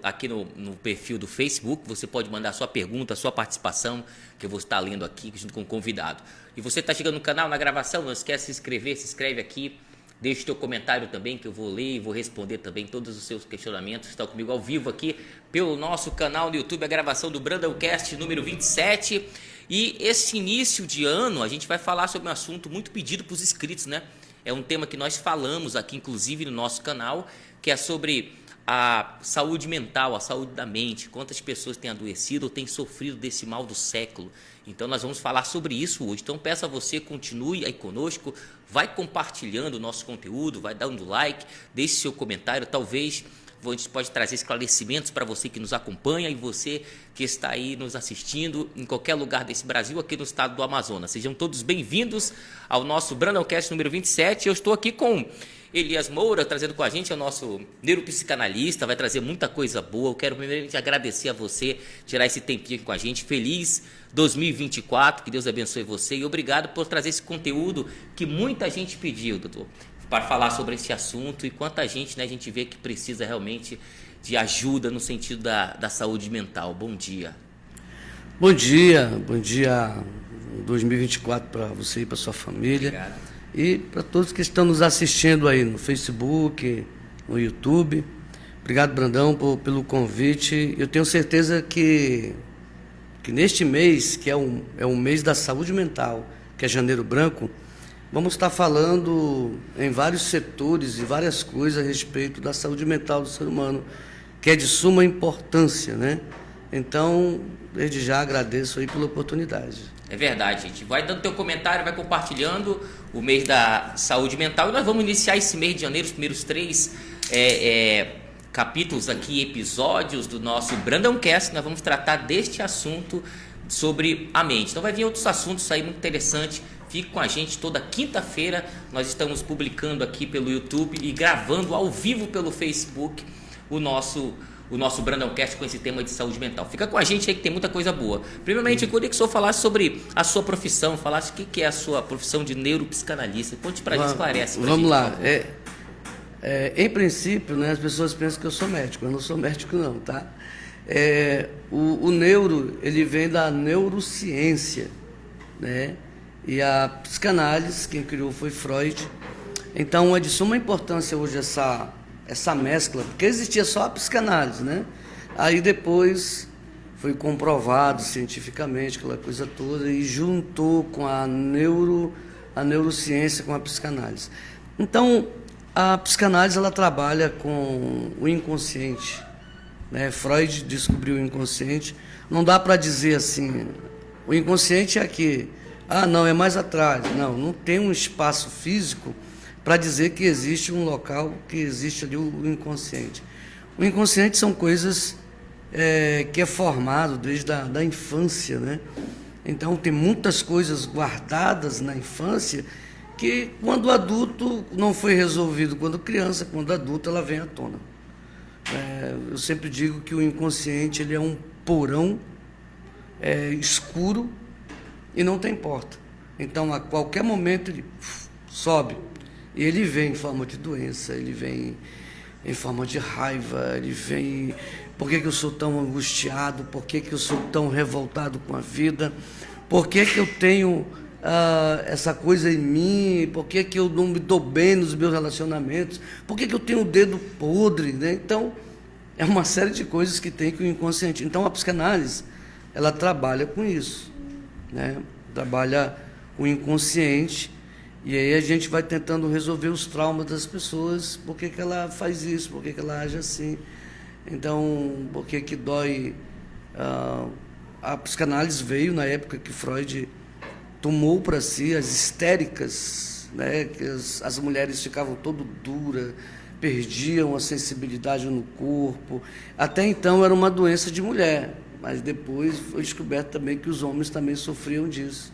aqui no perfil do Facebook, você pode mandar sua pergunta, sua participação, que eu vou estar lendo aqui junto com o convidado. E você está chegando no canal, na gravação, não esquece de se inscrever, se inscreve aqui, deixe o seu comentário também, que eu vou ler e vou responder também todos os seus questionamentos. Está comigo ao vivo aqui pelo nosso canal no YouTube, a gravação do Brandãocast número 27. E esse início de ano a gente vai falar sobre um assunto muito pedido para os inscritos, né? É um tema que nós falamos aqui, inclusive no nosso canal, que é sobre a saúde mental, a saúde da mente, quantas pessoas têm adoecido ou têm sofrido desse mal do século. Então nós vamos falar sobre isso hoje. Então peço a você, continue aí conosco, vai compartilhando o nosso conteúdo, vai dando like, deixe seu comentário, talvez a gente pode trazer esclarecimentos para você que nos acompanha e você que está aí nos assistindo em qualquer lugar desse Brasil, aqui no estado do Amazonas. Sejam todos bem-vindos ao nosso Brandãocast número 27. Eu estou aqui com Elias Moura, trazendo com a gente, é o nosso neuropsicanalista, vai trazer muita coisa boa. Eu quero primeiramente agradecer a você, tirar esse tempinho aqui com a gente. Feliz 2024, que Deus abençoe você e obrigado por trazer esse conteúdo que muita gente pediu, doutor, para falar sobre esse assunto e quanta gente, né, a gente vê que precisa realmente de ajuda no sentido da saúde mental. Bom dia. Bom dia 2024 para você e para sua família. Obrigado. E para todos que estão nos assistindo aí no Facebook, no YouTube. Obrigado, Brandão, pelo convite. Eu tenho certeza que neste mês, que é um mês da saúde mental, que é Janeiro Branco, vamos estar falando em vários setores e várias coisas a respeito da saúde mental do ser humano, que é de suma importância, né? Então, desde já agradeço aí pela oportunidade. É verdade, gente. Vai dando teu comentário, vai compartilhando o mês da saúde mental. E nós vamos iniciar esse mês de janeiro, os primeiros 3 capítulos aqui, episódios do nosso Brandãocast. Nós vamos tratar deste assunto sobre a mente. Então vai vir outros assuntos aí muito interessantes. Fique com a gente toda quinta-feira. Nós estamos publicando aqui pelo YouTube e gravando ao vivo pelo Facebook o nosso Brandãocast com esse tema de saúde mental. Fica com a gente aí que tem muita coisa boa. Primeiramente, eu queria que o senhor falasse sobre a sua profissão, falasse o que é a sua profissão de neuropsicanalista. Conte pra gente, esclarece pra Vamos gente, lá. Em princípio, né, as pessoas pensam que eu sou médico. Eu não sou médico não, tá? O neuro, ele vem da neurociência, né? E a psicanálise, quem criou foi Freud. Então é de suma importância hoje essa mescla, porque existia só a psicanálise, né? Aí depois foi comprovado cientificamente aquela coisa toda e juntou com a neurociência com a psicanálise. Então, a psicanálise ela trabalha com o inconsciente, né? Freud descobriu o inconsciente. Não dá para dizer assim, o inconsciente é aqui, não, é mais atrás. Não tem um espaço físico para dizer que existe um local, que existe ali o inconsciente. O inconsciente são coisas que é formado desde a infância, né? Então tem muitas coisas guardadas na infância que quando adulto não foi resolvido, quando criança, quando adulto ela vem à tona. Eu sempre digo que o inconsciente ele é um porão escuro e não tem porta. Então a qualquer momento ele sobe. E ele vem em forma de doença, ele vem em forma de raiva, ele vem... Por que eu sou tão angustiado? Por que eu sou tão revoltado com a vida? Por que eu tenho essa coisa em mim? Por que eu não me dou bem nos meus relacionamentos? Por que eu tenho o dedo podre, né? Então, é uma série de coisas que tem que o inconsciente... Então, a psicanálise, ela trabalha com isso, né? Trabalha com o inconsciente. E aí a gente vai tentando resolver os traumas das pessoas, por que ela faz isso, por que ela age assim. Então, por que dói? A psicanálise veio na época que Freud tomou para si as histéricas, né? Que as mulheres ficavam todo duras, perdiam a sensibilidade no corpo. Até então era uma doença de mulher, mas depois foi descoberto também que os homens também sofriam disso.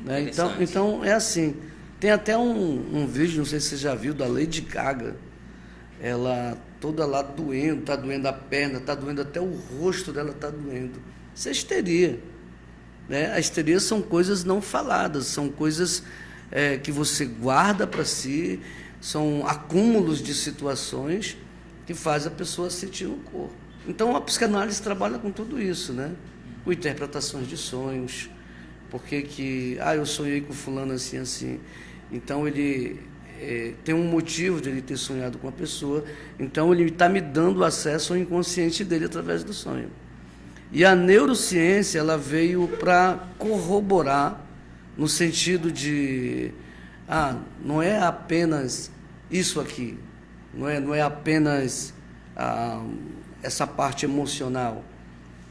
Né? Então é assim. Tem até um vídeo, não sei se você já viu, da Lady Gaga. Ela toda lá doendo, está doendo a perna, está doendo até o rosto dela, está doendo. Isso é histeria. Né? A histeria são coisas não faladas, são coisas que você guarda para si, são acúmulos de situações que faz a pessoa sentir no corpo. Então a psicanálise trabalha com tudo isso, né? Com interpretações de sonhos, porque eu sonhei com fulano assim, assim. Então ele tem um motivo de ele ter sonhado com a pessoa, então ele está me dando acesso ao inconsciente dele através do sonho. E a neurociência, ela veio para corroborar no sentido de, não é apenas isso aqui, não é apenas essa parte emocional.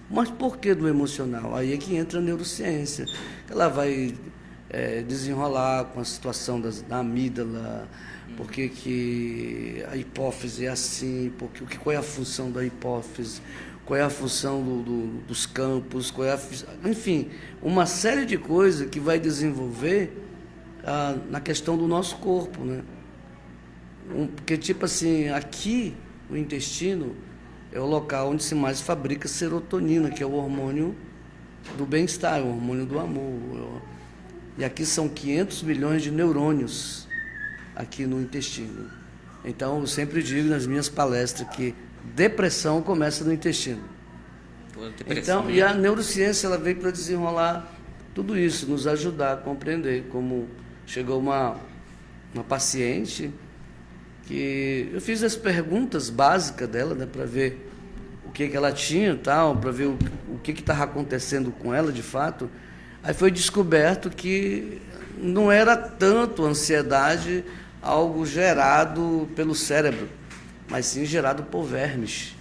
Mas por que do emocional? Aí é que entra a neurociência. Ela vai desenrolar com a situação da amígdala, porque que a hipófise é assim, qual é a função da hipófise, qual é a função dos campos, enfim, uma série de coisas que vai desenvolver na questão do nosso corpo, né? Porque, tipo assim, aqui no intestino é o local onde se mais fabrica serotonina, que é o hormônio do bem-estar, o hormônio do amor. E aqui são 500 milhões de neurônios aqui no intestino. Então, eu sempre digo nas minhas palestras que depressão começa no intestino. Então, e a neurociência, ela veio para desenrolar tudo isso, nos ajudar a compreender. Como chegou uma paciente que eu fiz as perguntas básicas dela, né, para ver o que ela tinha, tal, para ver o que estava acontecendo com ela de fato. Aí foi descoberto que não era tanto ansiedade, algo gerado pelo cérebro, mas sim gerado por vermes.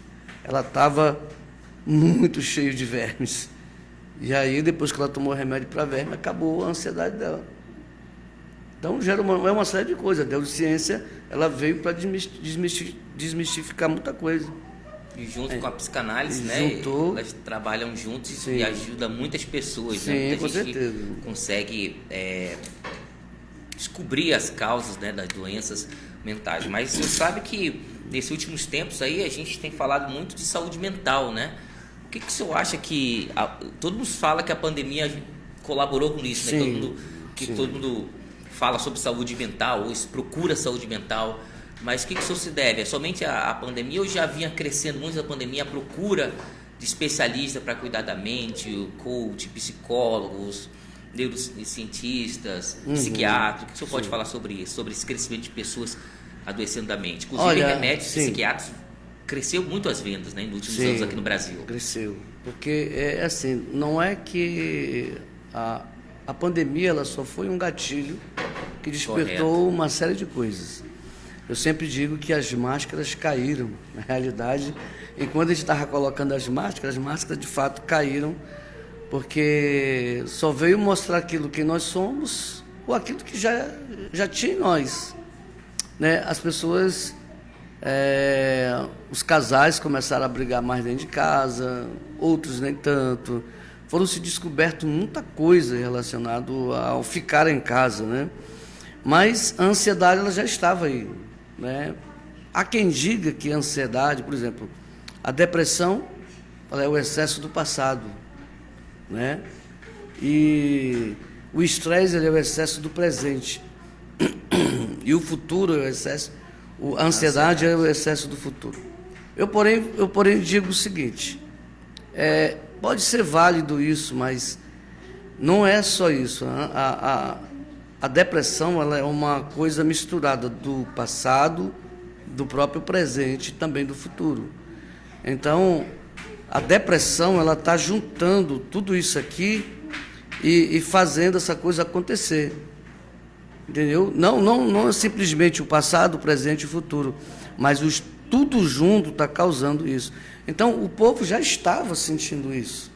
Ela estava muito cheia de vermes. E aí, depois que ela tomou remédio para verme, acabou a ansiedade dela. Então, é uma série de coisas. A neurociência, ela veio para desmistificar muita coisa. E junto com a psicanálise, elas trabalham juntos e ajudam muitas pessoas. Sim, né? Muita com gente certeza. consegue descobrir as causas, né, das doenças mentais. Mas você sabe que nesses últimos tempos aí a gente tem falado muito de saúde mental, né? O que o senhor acha que... todo mundo fala que a pandemia colaborou com isso, né? Todo mundo fala sobre saúde mental, ou procura saúde mental. Mas o que isso se deve? É somente a pandemia ou já vinha crescendo muito a pandemia, a procura de especialistas para cuidar da mente, coach, psicólogos, neurocientistas, psiquiatras? O que o senhor pode falar sobre isso, sobre esse crescimento de pessoas adoecendo da mente? Inclusive, remédios psiquiátricos cresceu muito as vendas, né, nos últimos anos aqui no Brasil. Cresceu, porque assim, não é que a pandemia ela só foi um gatilho que despertou uma série de coisas. Eu sempre digo que as máscaras caíram, na realidade, e quando a gente estava colocando as máscaras de fato caíram, porque só veio mostrar aquilo que nós somos ou aquilo que já tinha em nós. Né? As pessoas, os casais começaram a brigar mais dentro de casa, outros nem tanto. Foram se descoberto muita coisa relacionada ao ficar em casa, né? Mas a ansiedade ela já estava aí. Né? Há quem diga que a ansiedade, por exemplo, a depressão ela é o excesso do passado, né? E o estresse ele é o excesso do presente e o futuro é o excesso, a ansiedade é o excesso do futuro. Eu porém digo o seguinte, pode ser válido isso, mas não é só isso. A depressão ela é uma coisa misturada do passado, do próprio presente e também do futuro. Então, a depressão ela está juntando tudo isso aqui e fazendo essa coisa acontecer. Entendeu? Não é simplesmente o passado, o presente e o futuro, mas tudo junto está causando isso. Então, o povo já estava sentindo isso.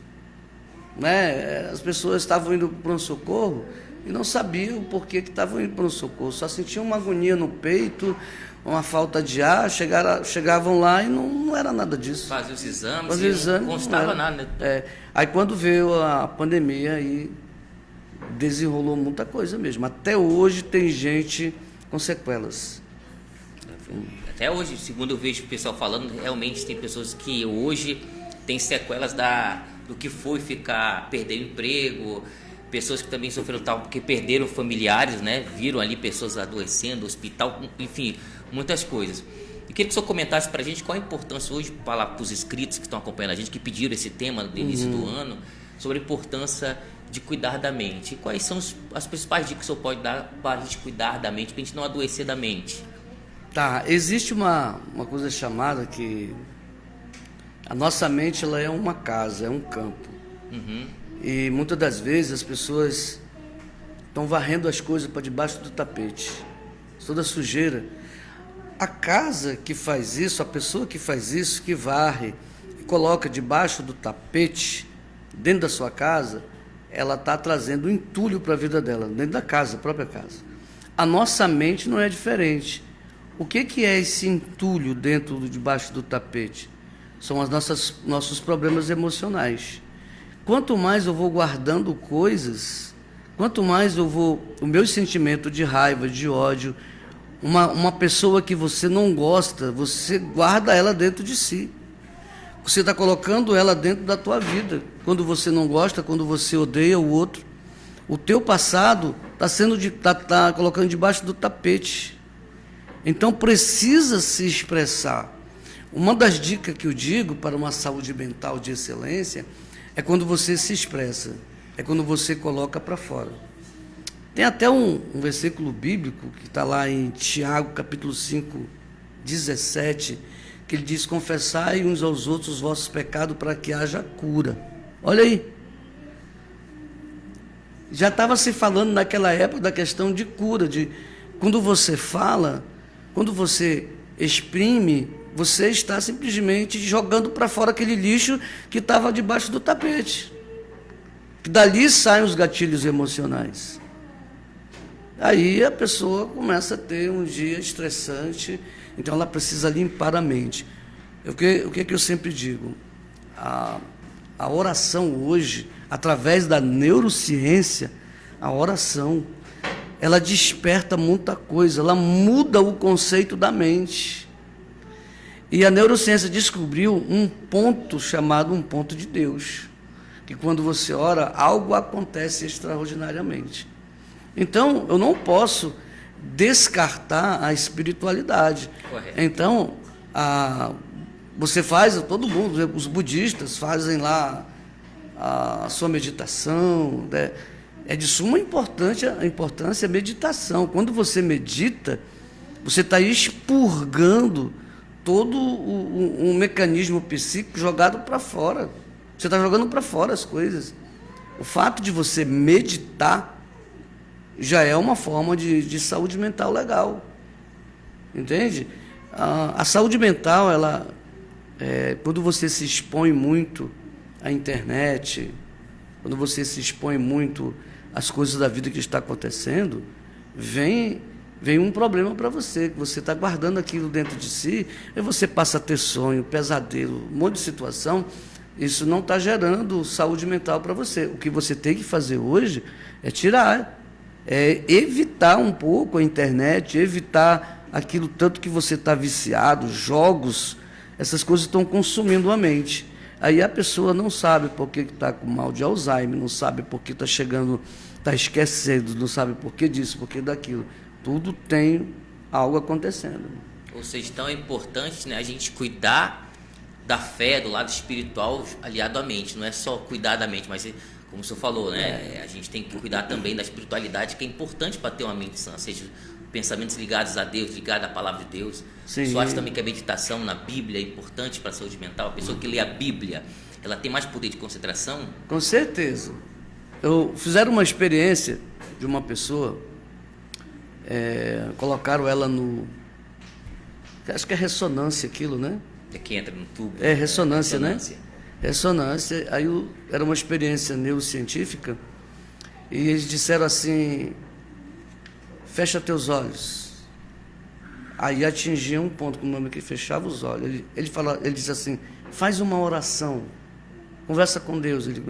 Né? As pessoas estavam indo para um socorro e não sabiam por que estavam indo para um socorro, só sentiam uma agonia no peito, uma falta de ar, chegavam lá e não era nada disso. Fazia os exames, não constava nada, né? Aí quando veio a pandemia, aí desenrolou muita coisa mesmo. Até hoje tem gente com sequelas. Até hoje, segundo eu vejo o pessoal falando, realmente tem pessoas que hoje têm sequelas do que foi perder o emprego, pessoas que também sofreram tal porque perderam familiares, né? Viram ali pessoas adoecendo, hospital, enfim, muitas coisas. E queria que o senhor comentasse para a gente qual a importância hoje, falar para os inscritos que estão acompanhando a gente, que pediram esse tema no início do ano, sobre a importância de cuidar da mente. E quais são as principais dicas que o senhor pode dar para a gente cuidar da mente, para a gente não adoecer da mente? Tá, existe uma coisa chamada que a nossa mente ela é uma casa, é um campo. E muitas das vezes as pessoas estão varrendo as coisas para debaixo do tapete, toda sujeira. A casa que faz isso, a pessoa que faz isso, que varre e coloca debaixo do tapete, dentro da sua casa, ela está trazendo um entulho para a vida dela, dentro da casa, a própria casa. A nossa mente não é diferente. O que é esse entulho debaixo do tapete? São os nossos problemas emocionais. Quanto mais eu vou guardando coisas, quanto mais o meu sentimento de raiva, de ódio, uma pessoa que você não gosta, você guarda ela dentro de si. Você está colocando ela dentro da tua vida. Quando você não gosta, quando você odeia o outro, o teu passado está colocando debaixo do tapete. Então precisa se expressar. Uma das dicas que eu digo para uma saúde mental de excelência é quando você se expressa, é quando você coloca para fora. Tem até um versículo bíblico que está lá em Tiago, capítulo 5, 17, que ele diz: confessai uns aos outros os vossos pecados para que haja cura. Olha aí. Já estava se falando naquela época da questão de cura, de quando você fala, quando você exprime, você está simplesmente jogando para fora aquele lixo que estava debaixo do tapete. Dali saem os gatilhos emocionais. Aí a pessoa começa a ter um dia estressante, então ela precisa limpar a mente. O que eu sempre digo? A oração hoje, através da neurociência, a oração, ela desperta muita coisa, ela muda o conceito da mente. E a neurociência descobriu um ponto chamado um ponto de Deus, que quando você ora, algo acontece extraordinariamente. Então, eu não posso descartar a espiritualidade. Correto. Então, você faz, todo mundo, os budistas fazem lá a sua meditação, né? É de suma importância a meditação. Quando você medita, você está expurgando todo um mecanismo psíquico jogado para fora. Você está jogando para fora as coisas. O fato de você meditar já é uma forma de saúde mental legal. Entende? A saúde mental, quando você se expõe muito à internet, quando você se expõe muito às coisas da vida que está acontecendo, vem um problema para você, que você está guardando aquilo dentro de si, e você passa a ter sonho, pesadelo, um monte de situação. Isso não está gerando saúde mental para você. O que você tem que fazer hoje é tirar, evitar um pouco a internet, evitar aquilo tanto que você está viciado, jogos, essas coisas estão consumindo a mente. Aí a pessoa não sabe por que está com mal de Alzheimer, não sabe por que está chegando, está esquecendo, não sabe por que disso, por que daquilo. Tudo tem algo acontecendo. Ou seja, então é importante, né, a gente cuidar da fé, do lado espiritual aliado à mente. Não é só cuidar da mente, mas como o senhor falou, né, a gente tem que cuidar também da espiritualidade, que é importante para ter uma mente sã, seja pensamentos ligados a Deus, ligados à palavra de Deus. Sim. O senhor acha também que a meditação na Bíblia é importante para a saúde mental? A pessoa que lê a Bíblia, ela tem mais poder de concentração? Com certeza. Fizeram uma experiência de uma pessoa, colocaram ela acho que é ressonância aquilo, né? É que entra no tubo. Ressonância, né? Ressonância. Aí era uma experiência neurocientífica e eles disseram assim: fecha teus olhos. Aí atingia um ponto com o nome que fechava os olhos. Ele disse assim: faz uma oração, conversa com Deus. Ele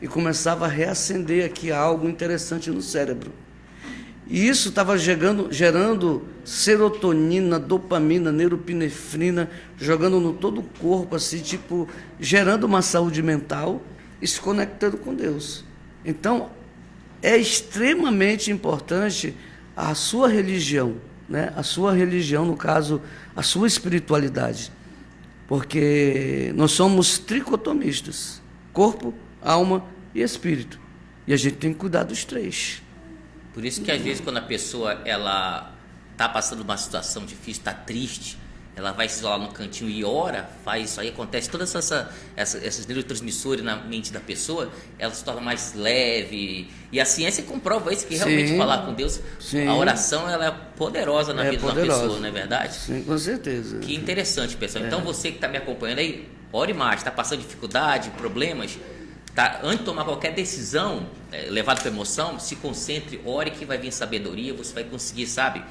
começava a reacender aqui algo interessante no cérebro. E isso estava gerando serotonina, dopamina, neuropinefrina, jogando no todo o corpo, assim, tipo, gerando uma saúde mental e se conectando com Deus. Então, é extremamente importante a sua religião, né, a sua religião, no caso, a sua espiritualidade. Porque nós somos tricotomistas, corpo, alma e espírito. E a gente tem que cuidar dos três. Por isso que às vezes quando a pessoa ela está passando uma situação difícil, está triste, ela vai se isolar no cantinho e ora, faz isso aí, acontece todas essas neurotransmissores na mente da pessoa, ela se torna mais leve. E a ciência comprova isso, que realmente falar com Deus, a oração ela é poderosa na vida de uma pessoa, não é verdade? Sim, com certeza. Que interessante, pessoal. Então você que está me acompanhando aí, ore mais, está passando dificuldade, problemas, tá? Antes de tomar qualquer decisão levado para emoção, se concentre, ore que vai vir sabedoria, você vai conseguir, sabe,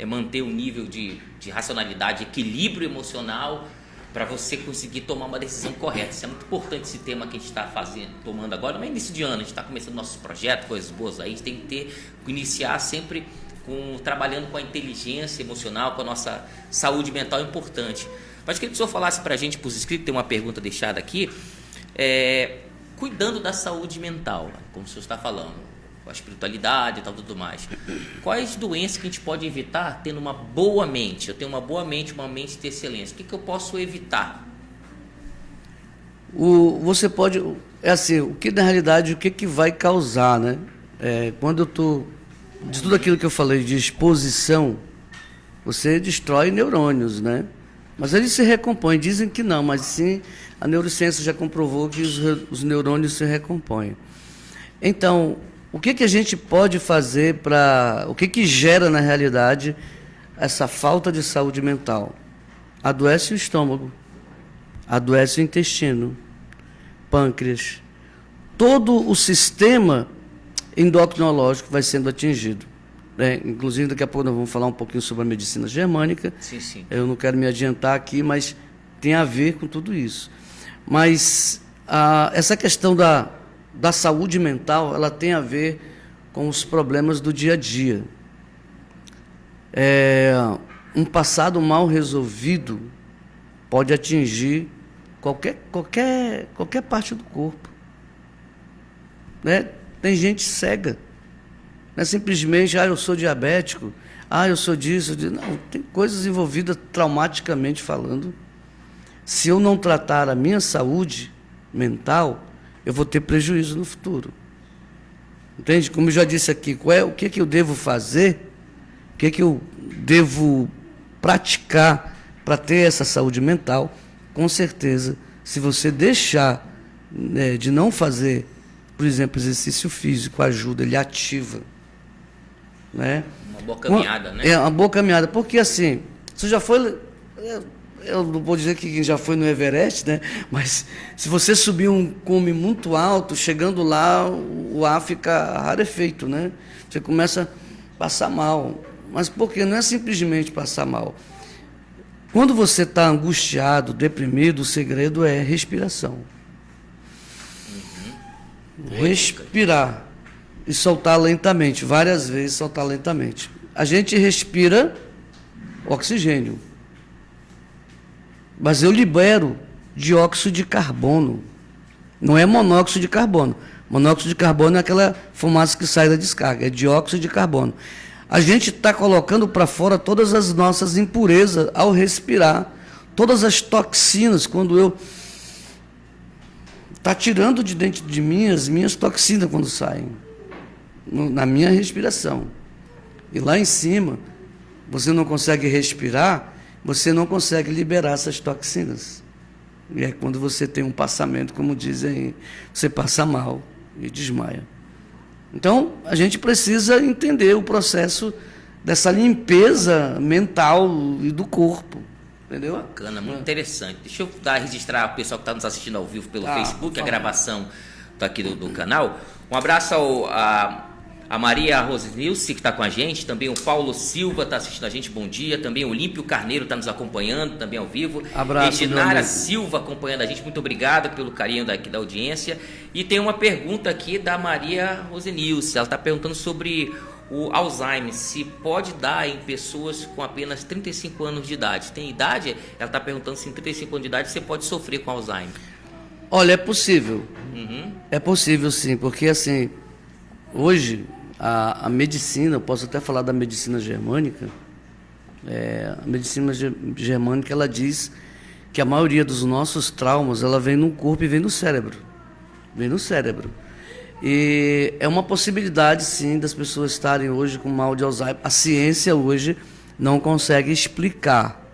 manter o nível de racionalidade, equilíbrio emocional para você conseguir tomar uma decisão correta. Isso é muito importante, esse tema que a gente está tomando agora. No início de ano, a gente está começando nossos projetos, coisas boas aí, a gente tem que iniciar sempre trabalhando com a inteligência emocional, com a nossa saúde mental importante. Mas queria que o senhor falasse para a gente, para os inscritos, tem uma pergunta deixada aqui, cuidando da saúde mental, como o senhor está falando, a espiritualidade e tal, tudo mais. Quais doenças que a gente pode evitar tendo uma boa mente? Eu tenho uma boa mente, uma mente de excelência. O que eu posso evitar? Você pode... É assim, o que na realidade, o que vai causar, né? Quando eu estou... De tudo aquilo que eu falei de exposição, você destrói neurônios, né? Mas eles se recompõem. Dizem que não, mas sim, a neurociência já comprovou que os neurônios se recompõem. Então, o que a gente pode fazer para... O que gera, na realidade, essa falta de saúde mental? Adoece o estômago, adoece o intestino, pâncreas. Todo o sistema endocrinológico vai sendo atingido. Inclusive, daqui a pouco nós vamos falar um pouquinho sobre a medicina germânica. Sim. Eu não quero me adiantar aqui, mas tem a ver com tudo isso. Mas essa questão da saúde mental, ela tem a ver com os problemas do dia a dia. Um passado mal resolvido pode atingir qualquer parte do corpo. Né? Tem gente cega. Não é simplesmente, eu sou diabético, eu sou disso. Não, tem coisas envolvidas traumaticamente falando. Se eu não tratar a minha saúde mental, eu vou ter prejuízo no futuro. Entende? Como eu já disse aqui, o que eu devo fazer, o que eu devo praticar para ter essa saúde mental? Com certeza, se você deixar de não fazer, por exemplo, exercício físico, ajuda, ele ativa. Né? Uma boa caminhada, né? Uma boa caminhada, porque assim, você já foi... Eu não vou dizer que quem já foi no Everest, né? Mas se você subir um cume muito alto, chegando lá, o ar fica rarefeito, né? Você começa a passar mal. Mas por quê? Não é simplesmente passar mal. Quando você está angustiado, deprimido, o segredo é respiração. Respirar e soltar lentamente, várias vezes soltar lentamente. A gente respira oxigênio, mas eu libero dióxido de carbono. Não é monóxido de carbono. Monóxido de carbono é aquela fumaça que sai da descarga, é dióxido de carbono. A gente está colocando para fora todas as nossas impurezas ao respirar, todas as toxinas, quando eu... Está tirando de dentro de mim as minhas toxinas quando saem, na minha respiração. E lá em cima, você não consegue respirar, você não consegue liberar essas toxinas. E é quando você tem um passamento, como dizem, você passa mal e desmaia. Então, a gente precisa entender o processo dessa limpeza mental e do corpo. Entendeu? Bacana, muito interessante. Deixa eu registrar o pessoal que está nos assistindo ao vivo pelo Facebook, a gravação está aqui do canal. Um abraço a Maria Rosenilce, que está com a gente, também o Paulo Silva está assistindo a gente, bom dia. Também o Olímpio Carneiro está nos acompanhando, também ao vivo. Abraço, Edinara Silva acompanhando a gente, muito obrigado pelo carinho da audiência. E tem uma pergunta aqui da Maria Rosenilce, ela está perguntando sobre o Alzheimer, se pode dar em pessoas com apenas 35 anos de idade. Tem idade? Ela está perguntando se em 35 anos de idade você pode sofrer com Alzheimer. Olha, é possível. É possível sim, porque assim, hoje a medicina, eu posso até falar da medicina germânica, A medicina germânica, ela diz que a maioria dos nossos traumas, ela vem no corpo e vem no cérebro. Vem no cérebro. E é uma possibilidade, sim, das pessoas estarem hoje com mal de Alzheimer. A ciência hoje não consegue explicar,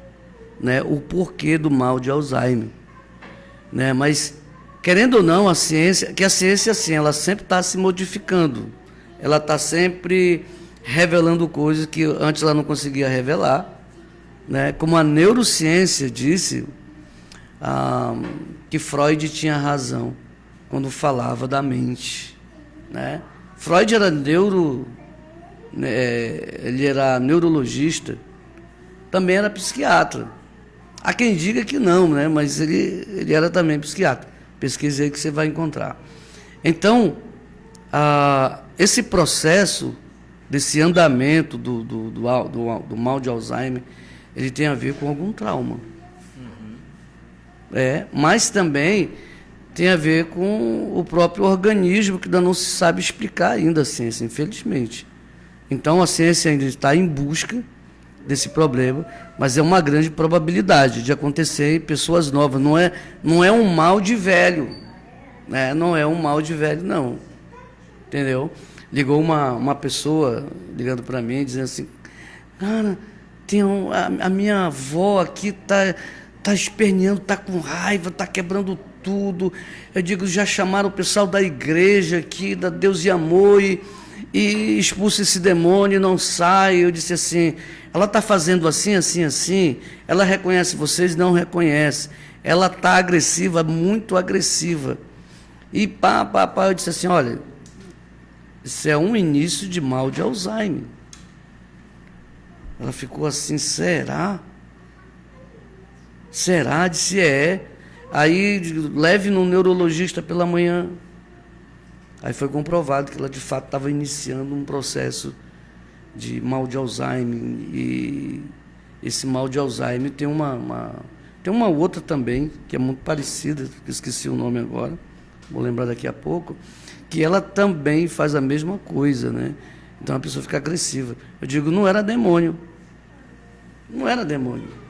né, o porquê do mal de Alzheimer, né? Mas, querendo ou não, a ciência, assim, ela sempre está se modificando. Ela está sempre revelando coisas que antes ela não conseguia revelar, né? Como a neurociência disse, que Freud tinha razão quando falava da mente, né? Freud era ele era neurologista, também era psiquiatra. Há quem diga que não, né? Mas ele era também psiquiatra. Pesquise aí que você vai encontrar. Então, esse processo desse andamento do mal de Alzheimer, ele tem a ver com algum trauma. Mas também tem a ver com o próprio organismo, que ainda não se sabe explicar ainda a ciência, infelizmente. Então a ciência ainda está em busca desse problema, mas é uma grande probabilidade de acontecer em pessoas novas. Não é um mal de velho, né? Não é um mal de velho, não. Entendeu? Ligou uma pessoa ligando para mim, dizendo assim: cara, a minha avó aqui tá esperneando, tá com raiva, tá quebrando tudo. Eu digo, já chamaram o pessoal da igreja aqui, da Deus e Amor, e expulsa esse demônio, não sai. Eu disse assim: ela está fazendo assim, assim, assim, ela reconhece vocês? Não reconhece. Ela está agressiva, muito agressiva. E eu disse assim: olha, isso é um início de mal de Alzheimer. Ela ficou assim: será? Será? Disse: é. Aí leve no neurologista pela manhã. Aí foi comprovado que ela de fato estava iniciando um processo de mal de Alzheimer. E esse mal de Alzheimer tem uma outra também, que é muito parecida, que esqueci o nome agora, vou lembrar daqui a pouco, que ela também faz a mesma coisa, né? Então a pessoa fica agressiva. Eu digo, não era demônio. Não era demônio.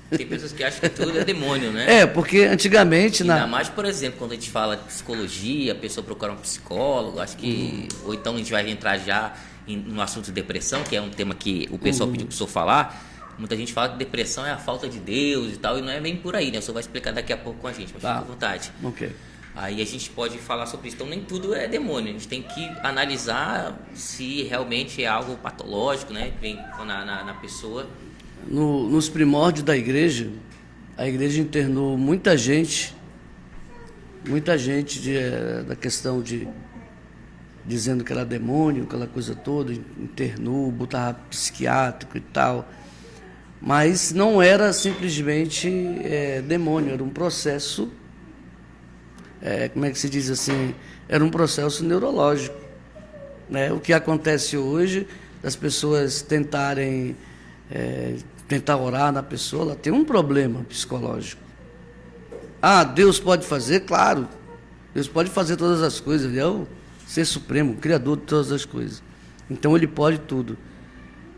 Tem pessoas que acham que tudo é demônio, né? Porque antigamente... Ainda mais, por exemplo, quando a gente fala de psicologia, a pessoa procura um psicólogo, acho que... Ou então a gente vai entrar já no assunto de depressão, que é um tema que o pessoal pediu para o senhor falar. Muita gente fala que depressão é a falta de Deus e tal, e não é bem por aí, né? O senhor vai explicar daqui a pouco com a gente, mas fica à vontade. Ok. Aí a gente pode falar sobre isso. Então, nem tudo é demônio. A gente tem que analisar se realmente é algo patológico, né? Que vem na pessoa... Nos primórdios da igreja, a igreja internou muita gente da questão de dizendo que era demônio, aquela coisa toda, internou, botava psiquiátrico e tal, mas não era simplesmente demônio, era um processo, como é que se diz assim, era um processo neurológico, né? O que acontece hoje, das pessoas tentar orar na pessoa, ela tem um problema psicológico. Deus pode fazer? Claro. Deus pode fazer todas as coisas. Ele é o Ser Supremo, o Criador de todas as coisas. Então, Ele pode tudo.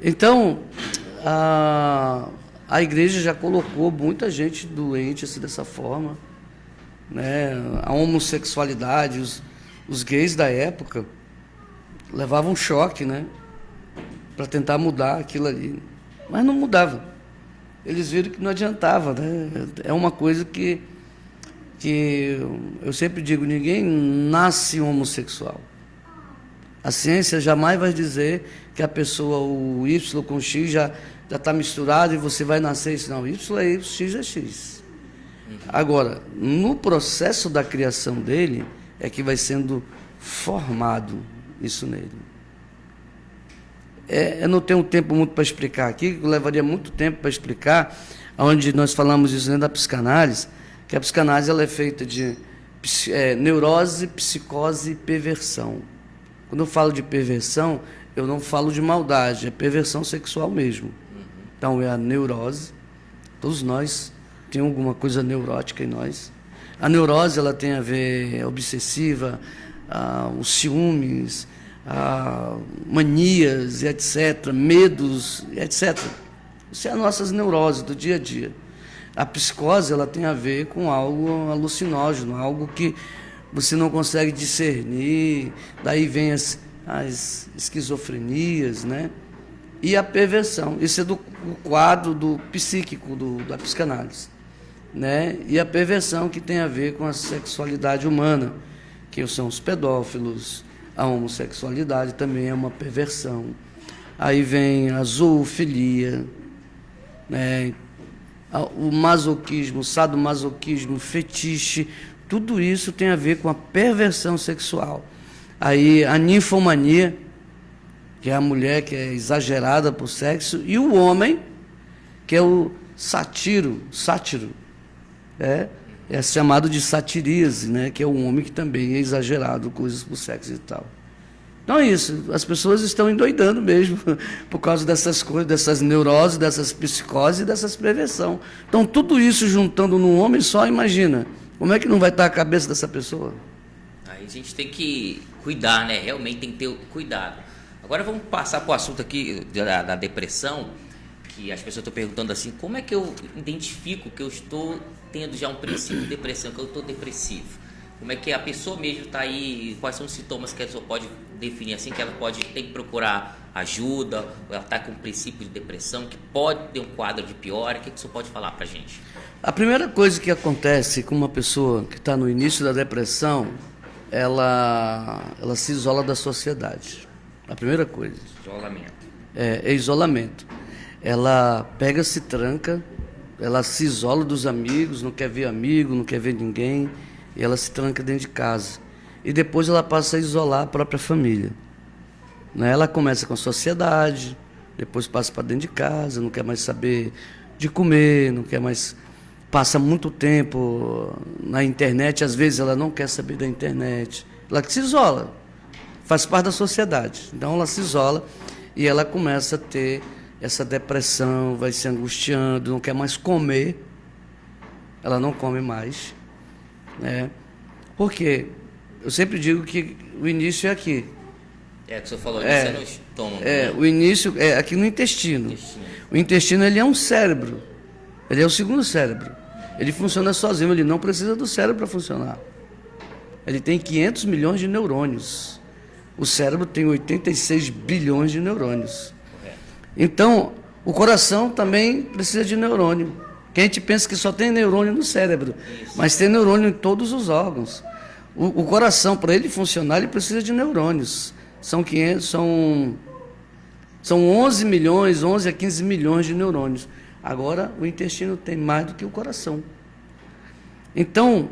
Então, a igreja já colocou muita gente doente assim, dessa forma, né? A homossexualidade, os gays da época levavam choque, né? Para tentar mudar aquilo ali. Mas não mudava. Eles viram que não adiantava, né? É uma coisa que eu sempre digo, ninguém nasce homossexual. A ciência jamais vai dizer que a pessoa, o Y com X já está misturado e você vai nascer isso. Não, Y é Y, X é X. Agora, no processo da criação dele, é que vai sendo formado isso nele. Eu não tenho tempo muito para explicar aqui, levaria muito tempo para explicar, onde nós falamos isso dentro da psicanálise, que a psicanálise ela é feita de neurose, psicose e perversão. Quando eu falo de perversão, eu não falo de maldade, é perversão sexual mesmo. Então é a neurose, todos nós temos alguma coisa neurótica em nós. A neurose ela tem a ver obsessiva, os ciúmes, manias, etc., medos, etc. Isso é as nossas neuroses do dia a dia. A psicose, ela tem a ver com algo alucinógeno, algo que você não consegue discernir, daí vem as esquizofrenias, né? E a perversão. Isso é do quadro do psíquico, da psicanálise, né? E a perversão, que tem a ver com a sexualidade humana, que são os pedófilos. A homossexualidade também é uma perversão. Aí vem a zoofilia, né? O masoquismo, o sadomasoquismo, fetiche, tudo isso tem a ver com a perversão sexual. Aí a ninfomania, que é a mulher que é exagerada por sexo, e o homem, que é o sátiro, é chamado de satiríase, né? Que é um homem que também é exagerado, coisas por sexo e tal. Então é isso, as pessoas estão endoidando mesmo por causa dessas coisas, dessas neuroses, dessas psicoses e dessas perversão. Então tudo isso juntando num homem só, imagina, como é que não vai estar a cabeça dessa pessoa? Aí a gente tem que cuidar, né? Realmente tem que ter cuidado. Agora vamos passar para o assunto aqui da depressão, que as pessoas estão perguntando assim, como é que eu identifico que eu estou tendo já um princípio de depressão, que eu estou depressivo? Como é que a pessoa mesmo está aí, quais são os sintomas que a pessoa pode definir assim, que ela tem que procurar ajuda, ou ela está com um princípio de depressão, que pode ter um quadro de piora, o que você pode falar para a gente? A primeira coisa que acontece com uma pessoa que está no início da depressão, ela se isola da sociedade. A primeira coisa. Isolamento. É isolamento. Ela pega, se tranca, ela se isola dos amigos, não quer ver amigo, não quer ver ninguém, e ela se tranca dentro de casa. E depois ela passa a isolar a própria família. Né? Ela começa com a sociedade, depois passa para dentro de casa, não quer mais saber de comer, não quer mais... Passa muito tempo na internet, às vezes ela não quer saber da internet. Ela se isola, faz parte da sociedade. Então ela se isola e ela começa a ter essa depressão, vai se angustiando, não quer mais comer, ela não come mais. Né? Por quê? Eu sempre digo que o início é aqui. É, que o senhor falou, isso é no estômago. Né? O início é aqui no intestino. O intestino, ele é um cérebro. Ele é o segundo cérebro. Ele funciona sozinho, ele não precisa do cérebro para funcionar. Ele tem 500 milhões de neurônios. O cérebro tem 86 bilhões de neurônios. Então, o coração também precisa de neurônio. Que a gente pensa que só tem neurônio no cérebro, mas tem neurônio em todos os órgãos. O coração, para ele funcionar, ele precisa de neurônios. São 11 milhões, 11 a 15 milhões de neurônios. Agora, o intestino tem mais do que o coração. Então,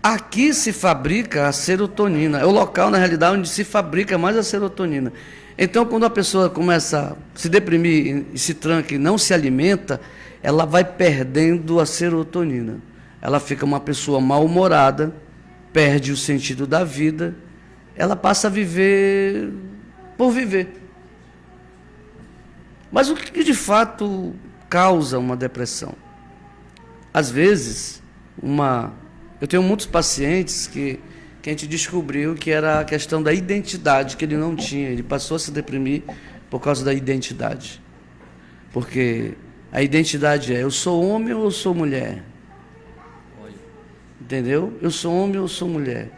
aqui se fabrica a serotonina. É o local, na realidade, onde se fabrica mais a serotonina. Então, quando a pessoa começa a se deprimir e se tranca e não se alimenta, ela vai perdendo a serotonina. Ela fica uma pessoa mal-humorada, perde o sentido da vida, ela passa a viver por viver. Mas o que de fato causa uma depressão? Às vezes, eu tenho muitos pacientes que a gente descobriu que era a questão da identidade que ele não tinha. Ele passou a se deprimir por causa da identidade. Porque a identidade é, eu sou homem ou eu sou mulher? Entendeu? Eu sou homem ou eu sou mulher?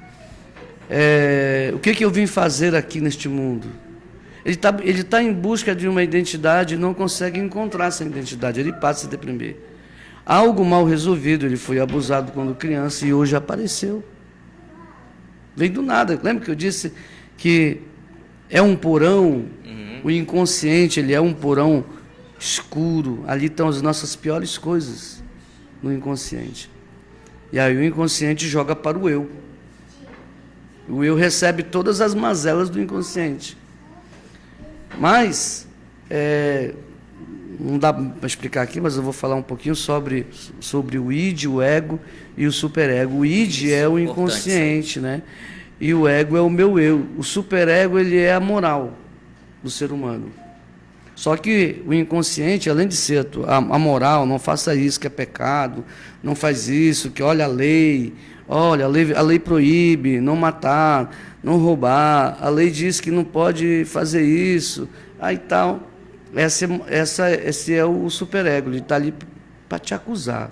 O que eu vim fazer aqui neste mundo? Ele tá em busca de uma identidade e não consegue encontrar essa identidade. Ele passa a se deprimir. Algo mal resolvido, ele foi abusado quando criança e hoje apareceu. Veio do nada. Lembra que eu disse que é um porão? O inconsciente, ele é um porão escuro. Ali estão as nossas piores coisas, no inconsciente. E aí o inconsciente joga para o eu. O eu recebe todas as mazelas do inconsciente. Mas, não dá para explicar aqui, mas eu vou falar um pouquinho sobre o id, o ego e o superego. O id é o inconsciente, né? E o ego é o meu eu. O superego, ele é a moral do ser humano. Só que o inconsciente, além de ser a moral, não faça isso que é pecado, não faz isso, que olha, a lei proíbe não matar, não roubar, a lei diz que não pode fazer isso, aí tal. Esse é o superego, ele está ali para te acusar.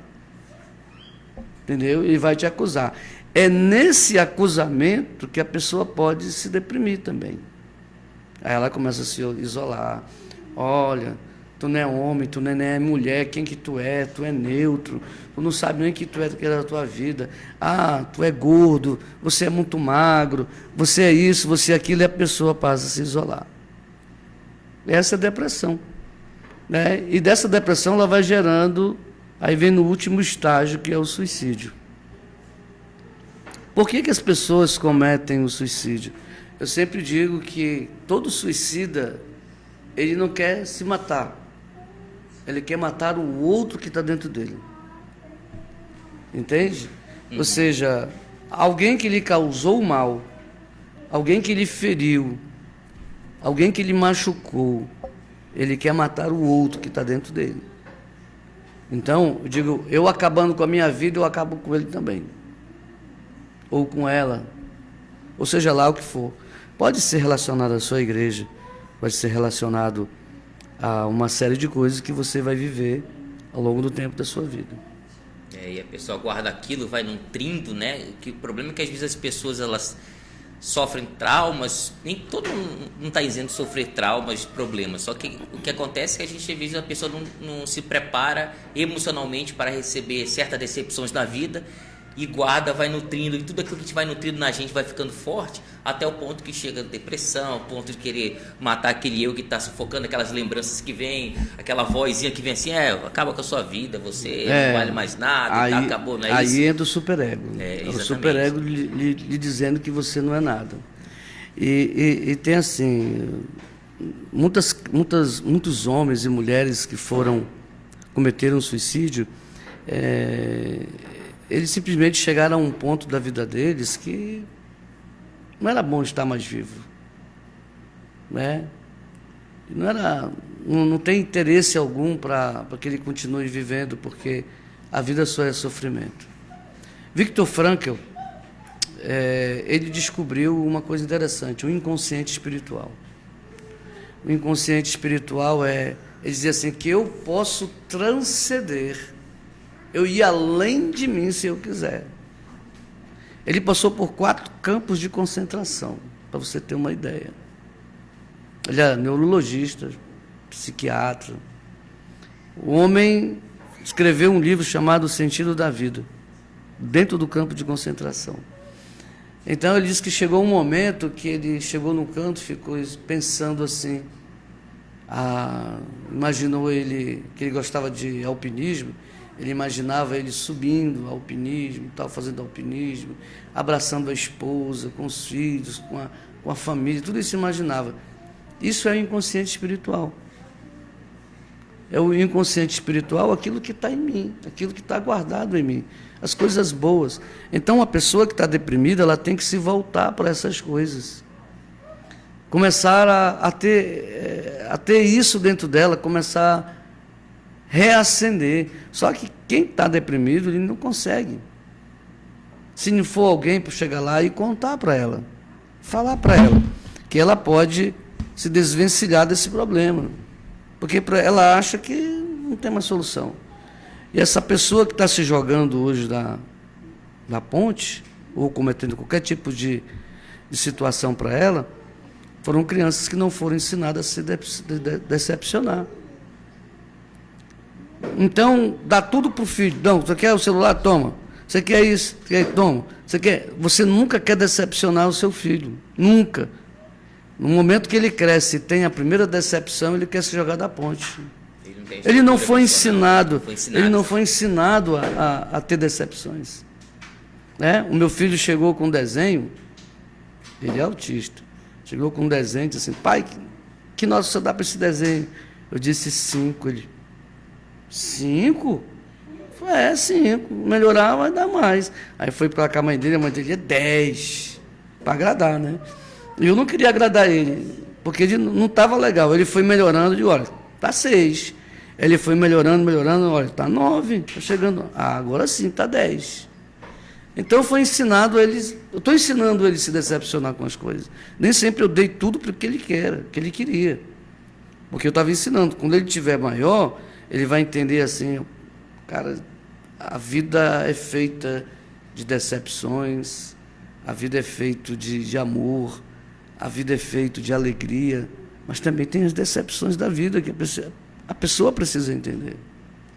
Entendeu? Ele vai te acusar. É nesse acusamento que a pessoa pode se deprimir também. Aí ela começa a se isolar. Olha, tu não é homem, tu não é mulher, quem que tu é? Tu é neutro, tu não sabe nem que tu é da tua vida. Ah, tu é gordo, você é muito magro, você é isso, você é aquilo, e a pessoa passa a se isolar. Essa é a depressão. Né? E dessa depressão ela vai gerando, aí vem no último estágio, que é o suicídio. Por que as pessoas cometem o suicídio? Eu sempre digo que todo suicida, ele não quer se matar. Ele quer matar o outro que está dentro dele. Entende? Ou seja, alguém que lhe causou mal, alguém que lhe feriu, alguém que lhe machucou, ele quer matar o outro que está dentro dele. Então, eu digo, eu acabando com a minha vida, eu acabo com ele também. Ou com ela. Ou seja lá o que for. Pode ser relacionado à sua igreja, pode ser relacionado a uma série de coisas que você vai viver ao longo do tempo da sua vida. E a pessoa guarda aquilo, vai nutrindo, né? Que o problema é que às vezes as pessoas elas sofrem traumas, nem todo mundo não está dizendo sofrer traumas, problemas, só que o que acontece é que a gente às vezes a pessoa não se prepara emocionalmente para receber certas decepções da vida e guarda, vai nutrindo, e tudo aquilo que a gente vai nutrindo na gente vai ficando forte, até o ponto que chega a depressão, ao ponto de querer matar aquele eu que está sufocando, aquelas lembranças que vem, aquela vozinha que vem assim, acaba com a sua vida, você não vale mais nada, aí, acabou, não é isso? Aí entra o superego. O superego lhe dizendo que você não é nada. E tem assim, muitos homens e mulheres que cometeram suicídio, eles simplesmente chegaram a um ponto da vida deles que não era bom estar mais vivo, né? Não tem interesse algum para que ele continue vivendo, porque a vida só é sofrimento. Viktor Frankl, ele descobriu uma coisa interessante, o inconsciente espiritual. O inconsciente espiritual ele dizia assim, que eu posso transcender, eu ir além de mim se eu quiser. Ele passou por 4 campos de concentração, para você ter uma ideia. Ele é neurologista, psiquiatra. O homem escreveu um livro chamado O Sentido da Vida, dentro do campo de concentração. Então ele disse que chegou um momento que ele chegou num canto, ficou pensando assim, imaginou ele, que ele gostava de alpinismo, ele imaginava ele subindo alpinismo, fazendo alpinismo, abraçando a esposa, com os filhos, com a família, tudo isso imaginava. Isso é o inconsciente espiritual. É o inconsciente espiritual, aquilo que está em mim, aquilo que está guardado em mim, as coisas boas. Então, a pessoa que está deprimida, ela tem que se voltar para essas coisas. Começar a ter isso dentro dela, começar a reacender. Só que quem está deprimido, ele não consegue. Se não for alguém para chegar lá e contar para ela, falar para ela, que ela pode se desvencilhar desse problema. Porque ela acha que não tem mais solução. E essa pessoa que está se jogando hoje da ponte, ou cometendo qualquer tipo de situação para ela, foram crianças que não foram ensinadas a se decepcionar. Então, dá tudo para o filho. Não, você quer o celular? Toma. Você quer isso? Toma. Você nunca quer decepcionar o seu filho. Nunca. No momento que ele cresce e tem a primeira decepção, ele quer se jogar da ponte. Ele não foi ensinado. Ele não foi ensinado a ter decepções. Né? O meu filho chegou com um desenho, ele é autista. Chegou com um desenho, disse assim, pai, que nota você dá para esse desenho? Eu disse 5. Ele, 5? Falei, 5. Melhorar vai dar mais. Aí foi para cá a mãe dele é 10. Para agradar, né? E eu não queria agradar ele, porque ele não estava legal. Ele foi melhorando, eu digo, olha, está 6. Ele foi melhorando, olha, está 9, está chegando. Agora sim, está 10. Então foi ensinado eles, eu estou ensinando ele a se decepcionar com as coisas. Nem sempre eu dei tudo para o que ele queria. Porque eu estava ensinando, quando ele tiver maior, ele vai entender assim, cara, a vida é feita de decepções, a vida é feita de amor, a vida é feita de alegria, mas também tem as decepções da vida que a pessoa precisa entender.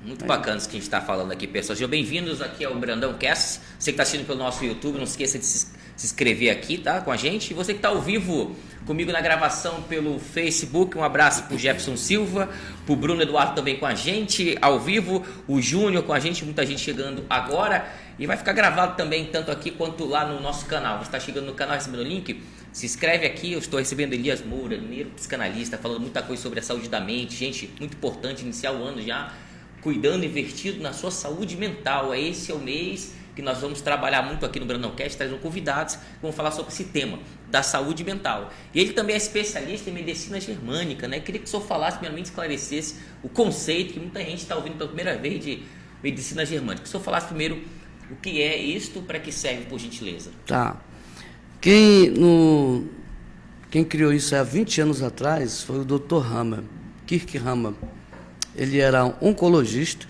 Muito bacana isso que a gente está falando aqui, pessoal. Sejam bem-vindos aqui ao Brandão Cast. Você que está assistindo pelo nosso YouTube, não esqueça de se inscrever aqui, tá? Com a gente. E você que está ao vivo comigo na gravação pelo Facebook, um abraço para o Jefferson Silva, para o Bruno Eduardo também com a gente, ao vivo, o Júnior com a gente, muita gente chegando agora. E vai ficar gravado também, tanto aqui quanto lá no nosso canal. Você está chegando no canal, recebendo o link? Se inscreve aqui, eu estou recebendo Elias Moura, neuropsicanalista, falando muita coisa sobre a saúde da mente. Gente, muito importante iniciar o ano já cuidando, investido na sua saúde mental. Esse é o mês que nós vamos trabalhar muito aqui no Brandãocast, trazendo convidados que vão falar sobre esse tema da saúde mental. E ele também é especialista em medicina germânica, né? Queria que o senhor falasse, primeiramente esclarecesse o conceito que muita gente está ouvindo pela primeira vez de medicina germânica. Que o senhor falasse primeiro o que é isto, para que serve, por gentileza. Tá. Quem criou isso há 20 anos atrás foi o Dr. Hammer, Kirk Hammer. Ele era um oncologista,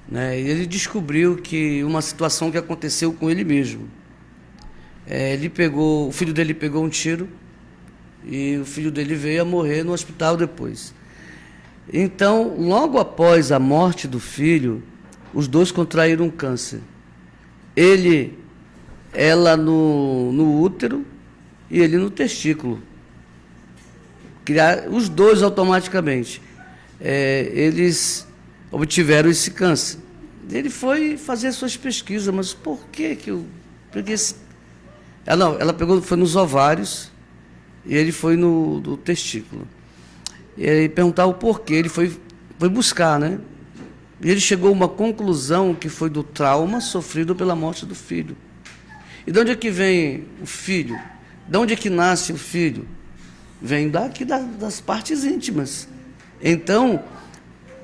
né? E ele descobriu que uma situação que aconteceu com ele mesmo. O filho dele pegou um tiro e o filho dele veio a morrer no hospital depois. Então, logo após a morte do filho, os dois contraíram câncer. Ela no útero e ele no testículo. Os dois automaticamente. Eles obtiveram esse câncer. Ele foi fazer suas pesquisas, mas por que ela foi nos ovários e ele foi no testículo. E ele perguntava o porquê, ele foi buscar, né? E ele chegou a uma conclusão que foi do trauma sofrido pela morte do filho. E de onde é que vem o filho? De onde é que nasce o filho? Vem das partes íntimas. Então,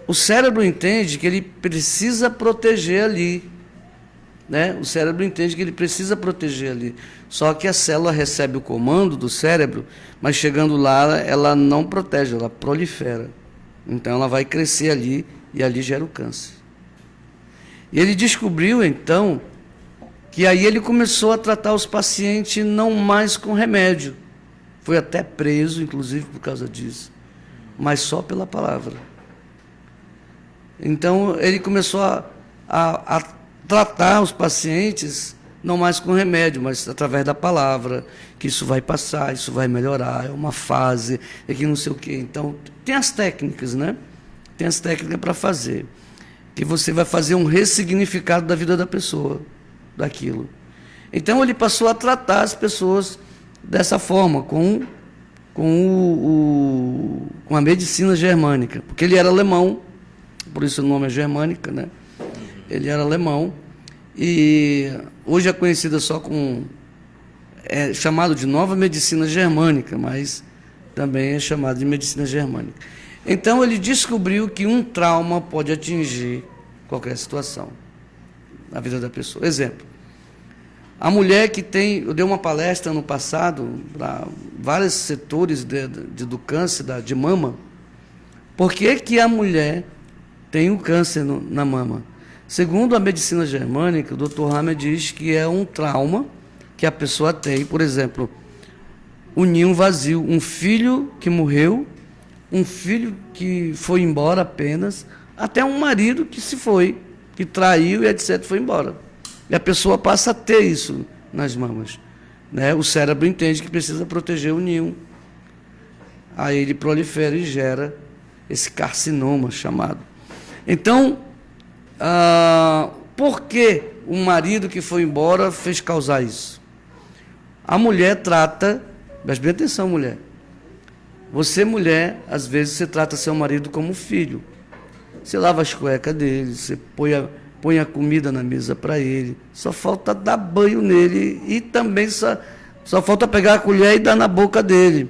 o cérebro entende que ele precisa proteger ali, né? O cérebro entende que ele precisa proteger ali. Só que a célula recebe o comando do cérebro, mas chegando lá, ela não protege, ela prolifera. Então, ela vai crescer ali e ali gera o câncer. E ele descobriu, então, que aí ele começou a tratar os pacientes não mais com remédio. Foi até preso, inclusive, por causa disso. Mas só pela palavra. Então, ele começou a tratar os pacientes não mais com remédio, mas através da palavra, que isso vai passar, isso vai melhorar, é uma fase, é que não sei o quê. Então, tem as técnicas, né? Tem as técnicas para fazer. Que você vai fazer um ressignificado da vida da pessoa, daquilo. Então, ele passou a tratar as pessoas dessa forma, com a medicina germânica, porque ele era alemão, por isso o nome é germânica, né? Ele era alemão e hoje é conhecida só é chamado de nova medicina germânica, mas também é chamado de medicina germânica. Então ele descobriu que um trauma pode atingir qualquer situação na vida da pessoa. Exemplo, a mulher que eu dei uma palestra no passado para vários setores do câncer de mama. Por que a mulher tem um câncer na mama? Segundo a medicina germânica, o Dr. Hammer diz que é um trauma que a pessoa tem. Por exemplo, o ninho vazio, um filho que morreu, um filho que foi embora apenas, até um marido que se foi, que traiu e etc., foi embora. E a pessoa passa a ter isso nas mamas, né? O cérebro entende que precisa proteger o ninho. Aí ele prolifera e gera esse carcinoma chamado. Então, por que o marido que foi embora fez causar isso? A mulher trata, preste bem atenção, mulher. Você, mulher, às vezes você trata seu marido como filho. Você lava as cuecas dele, você põe a comida na mesa para ele, só falta dar banho nele e também só falta pegar a colher e dar na boca dele.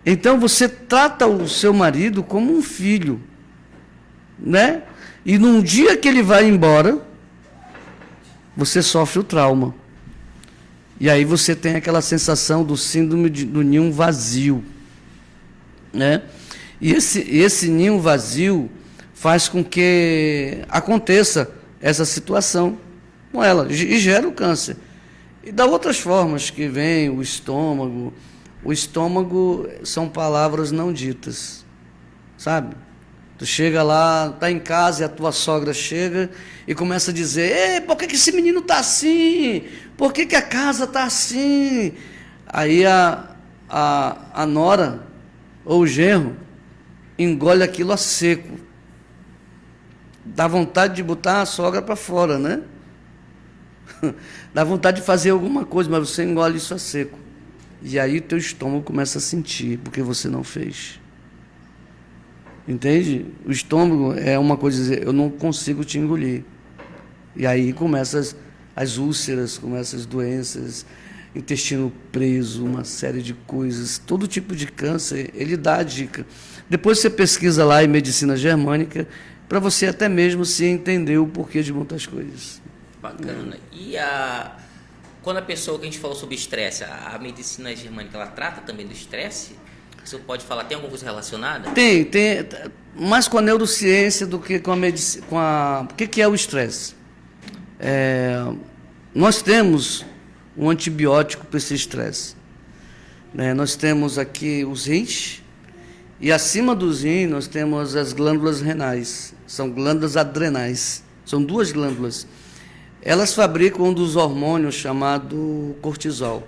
Então você trata o seu marido como um filho, né? E num dia que ele vai embora, você sofre o trauma. E aí você tem aquela sensação do síndrome do ninho vazio, né? E esse ninho vazio faz com que aconteça essa situação com ela e gera o câncer. E dá outras formas que vem o estômago. O estômago são palavras não ditas, sabe? Tu chega lá, tá em casa e a tua sogra chega e começa a dizer: ei, por que esse menino tá assim? Por que a casa tá assim? Aí a nora ou o genro engole aquilo a seco. Dá vontade de botar a sogra para fora, né? Dá vontade de fazer alguma coisa, mas você engole isso a seco. E aí teu estômago começa a sentir, porque você não fez. Entende? O estômago é uma coisa, dizer, eu não consigo te engolir. E aí começam as úlceras, começam as doenças, intestino preso, uma série de coisas. Todo tipo de câncer, ele dá a dica. Depois você pesquisa lá em medicina germânica, para você até mesmo se entender o porquê de muitas coisas. Bacana. E quando a pessoa, que a gente falou sobre estresse, a medicina germânica, ela trata também do estresse? Você pode falar, tem alguma coisa relacionada? Tem, mais com a neurociência do que com a medicina. O que é o estresse? Nós temos um antibiótico para esse estresse. Nós temos aqui os rins, e acima dos rins nós temos as glândulas renais, são glândulas adrenais, são 2 glândulas. Elas fabricam um dos hormônios chamado cortisol.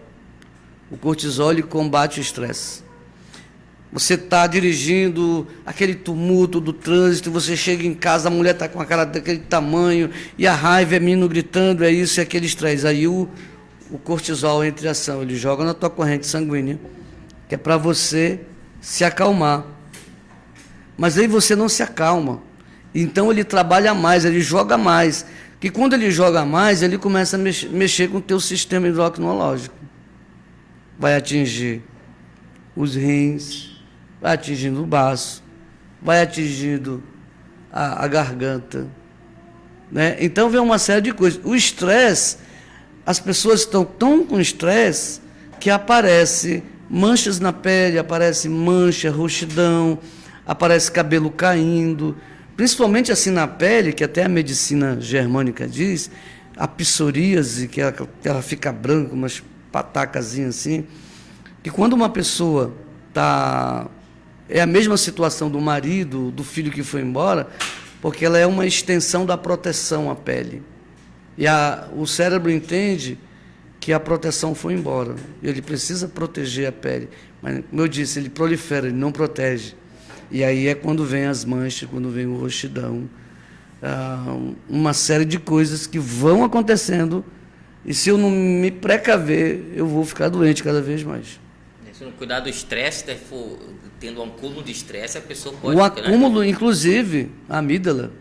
O cortisol ele combate o estresse. Você está dirigindo, aquele tumulto do trânsito, você chega em casa, a mulher está com a cara daquele tamanho, e a raiva é menino gritando, é isso, é aquele estresse. Aí o cortisol entra em ação, ele joga na tua corrente sanguínea, que é para você se acalmar. Mas aí você não se acalma. Então ele trabalha mais, ele joga mais. Que quando ele joga mais, ele começa a mexer com o teu sistema endocrinológico. Vai atingir os rins, vai atingindo o baço, vai atingindo a garganta. Né? Então vem uma série de coisas. O estresse, as pessoas estão tão com estresse que aparece manchas na pele, aparece mancha, roxidão, aparece cabelo caindo, principalmente assim na pele, que até a medicina germânica diz, a psoríase, que ela fica branca, umas patacazinhas assim, que quando uma pessoa é a mesma situação do marido, do filho que foi embora, porque ela é uma extensão da proteção à pele. E o cérebro entende que a proteção foi embora. Ele precisa proteger a pele. Mas, como eu disse, ele prolifera, ele não protege. E aí é quando vem as manchas, quando vem o roxidão, uma série de coisas que vão acontecendo, e se eu não me precaver, eu vou ficar doente cada vez mais. Se não cuidar do estresse, tendo um acúmulo de estresse, a pessoa pode... O acúmulo, inclusive, a amígdala,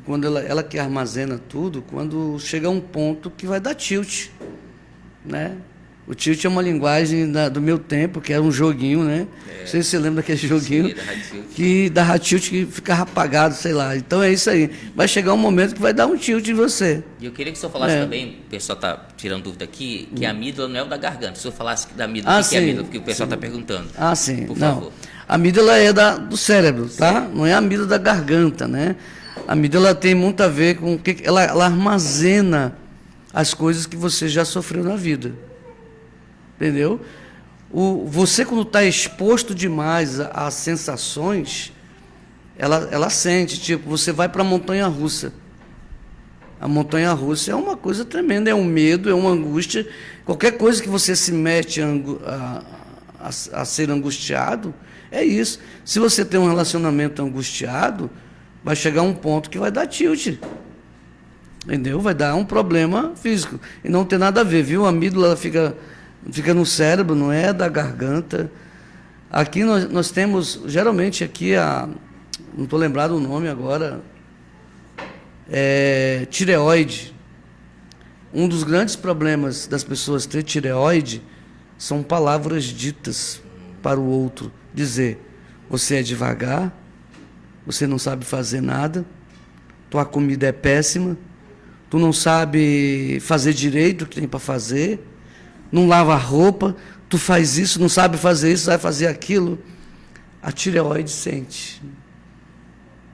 quando ela que armazena tudo, quando chega a um ponto que vai dar tilt, né? O tilt é uma linguagem do meu tempo, que era um joguinho, né? Não sei se você lembra daquele joguinho, que dava tilt, que ficava apagado, sei lá. Então é isso aí. Vai chegar um momento que vai dar um tilt em você. E eu queria que o senhor falasse também, o pessoal está tirando dúvida aqui, que a amígdala não é o da garganta. Se o senhor falasse da amígdala, o que é a amígdala? Porque o pessoal está perguntando. Sim. Por favor. A amígdala é do cérebro, tá? Não é a amígdala da garganta, né? A amígdala tem muito a ver com que ela armazena as coisas que você já sofreu na vida. Entendeu? Você, quando está exposto demais a sensações, ela sente, tipo, você vai para a montanha-russa. A montanha-russa é uma coisa tremenda, é um medo, é uma angústia. Qualquer coisa que você se mete a ser angustiado, é isso. Se você tem um relacionamento angustiado, vai chegar um ponto que vai dar tilt. Entendeu? Vai dar um problema físico. E não tem nada a ver, viu? A amígdala ela fica no cérebro, não é da garganta. Aqui nós temos, geralmente aqui, não estou lembrado o nome agora, tireoide. Um dos grandes problemas das pessoas ter tireoide são palavras ditas para o outro. Dizer, você é devagar, você não sabe fazer nada, tua comida é péssima, tu não sabe fazer direito o que tem para fazer, não lava a roupa, tu faz isso, não sabe fazer isso, vai fazer aquilo. a tireoide sente.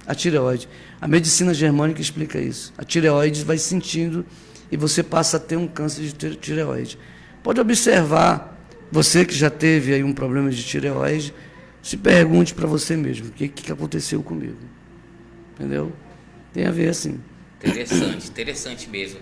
A tireoide. A medicina germânica explica isso. A tireoide vai sentindo e você passa a ter um câncer de tireoide. Pode observar, você que já teve aí um problema de tireoide, se pergunte para você mesmo, o que aconteceu comigo? Entendeu? Tem a ver assim. Interessante mesmo.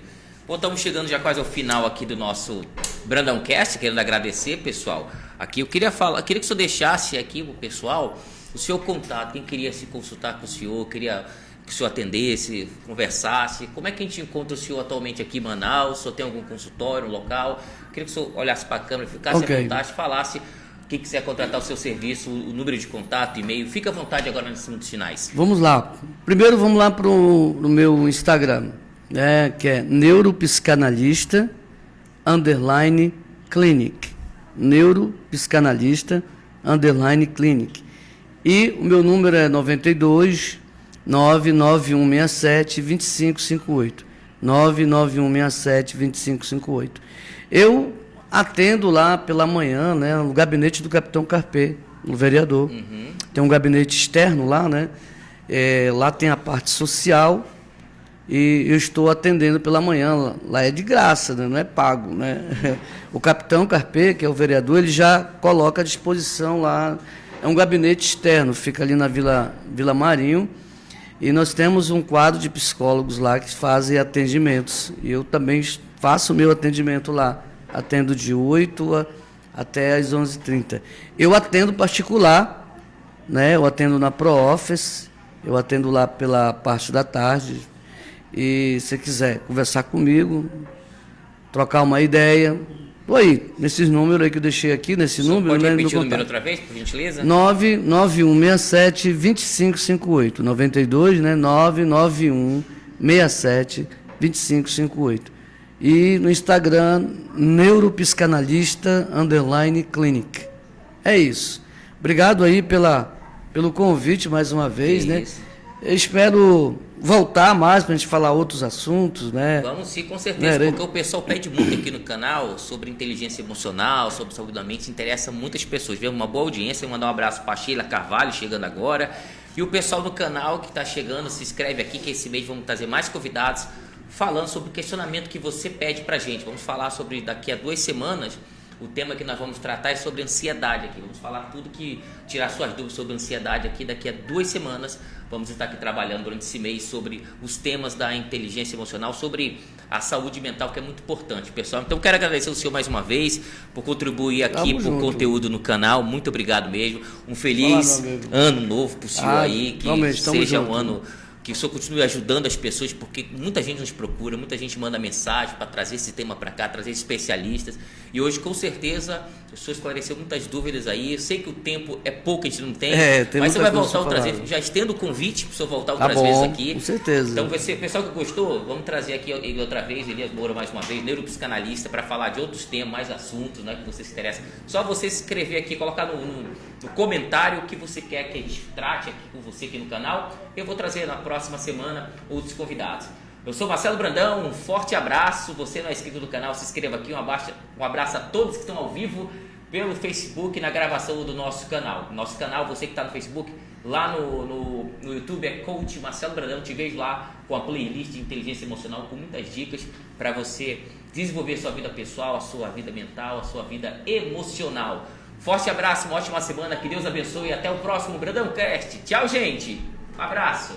Bom, estamos chegando já quase ao final aqui do nosso Brandão Cast, querendo agradecer, pessoal. Aqui eu queria que o senhor deixasse aqui pro pessoal o seu contato, quem queria se consultar com o senhor, queria que o senhor atendesse, conversasse. Como é que a gente encontra o senhor atualmente aqui em Manaus? O senhor tem algum consultório, um local? Eu queria que o senhor olhasse para a câmera, ficasse à vontade, falasse quem quiser contratar o seu serviço, o número de contato, e-mail. Fica à vontade agora nesses minutos finais. Vamos lá. Primeiro vamos lá no meu Instagram, né, que é neuropsicanalista _clinic. Neuropsicanalista _clinic. E o meu número é 92 99167 2558. 99167 2558. Eu atendo lá pela manhã, né, no gabinete do Capitão Carpê, o vereador. Tem um gabinete externo lá, né? Lá tem a parte social e eu estou atendendo pela manhã. Lá é de graça, né? Não é pago, né? O Capitão Carpê, que é o vereador, ele já coloca à disposição lá. É um gabinete externo, fica ali na Vila Marinho. E nós temos um quadro de psicólogos lá que fazem atendimentos. E eu também faço o meu atendimento lá. Atendo de 8 até às 11h30. Eu atendo particular, né? Eu atendo na ProOffice, eu atendo lá pela parte da tarde. E se quiser conversar comigo, trocar uma ideia, estou aí, nesses números aí que eu deixei aqui, nesse número. Pode né, repetir o número outra vez, por gentileza? 99167 2558. 92, né? 99167 2558. E no Instagram, neuropsicanalista _clinic. É isso. Obrigado aí pelo convite mais uma vez, né? Eu espero voltar mais para a gente falar outros assuntos, né? Vamos sim, com certeza, porque o pessoal pede muito aqui no canal sobre inteligência emocional, sobre saúde da mente, interessa muitas pessoas. Vemos uma boa audiência, mandar um abraço para a Sheila Carvalho, chegando agora. E o pessoal do canal que está chegando, se inscreve aqui, que esse mês vamos trazer mais convidados falando sobre o questionamento que você pede pra gente. Vamos falar sobre, daqui a 2 semanas, o tema que nós vamos tratar é sobre ansiedade aqui. Vamos falar tudo que tirar suas dúvidas sobre ansiedade aqui. Daqui a 2 semanas vamos estar aqui trabalhando durante esse mês sobre os temas da inteligência emocional, sobre a saúde mental, que é muito importante, pessoal. Então quero agradecer ao senhor mais uma vez por contribuir aqui por conteúdo no canal. Muito obrigado mesmo. Um feliz ano novo pro senhor aí, que seja um ano que o senhor continue ajudando as pessoas, porque muita gente nos procura, muita gente manda mensagem para trazer esse tema para cá, trazer especialistas. E hoje, com certeza, o senhor esclareceu muitas dúvidas aí. Eu sei que o tempo é pouco, a gente não tem, mas você vai voltar outras vezes. Já estendo o convite para o senhor voltar outras vezes aqui. Com certeza. Então, pessoal que gostou, vamos trazer aqui ele outra vez, Elias Moura mais uma vez, neuropsicanalista, para falar de outros temas, mais assuntos, né, que você se interessa. Só você se inscrever aqui, colocar no comentário o que você quer que a gente trate aqui com você aqui no canal. Eu vou trazer na próxima semana outros convidados. Eu sou Marcelo Brandão, um forte abraço. Você não é inscrito no canal, se inscreva aqui. Um abraço a todos que estão ao vivo pelo Facebook na gravação do nosso canal. Nosso canal, você que está no Facebook, lá no YouTube é Coach Marcelo Brandão. Te vejo lá com a playlist de inteligência emocional, com muitas dicas para você desenvolver a sua vida pessoal, a sua vida mental, a sua vida emocional. Forte abraço, uma ótima semana, que Deus abençoe e até o próximo Brandão Cast. Tchau, gente. Um abraço.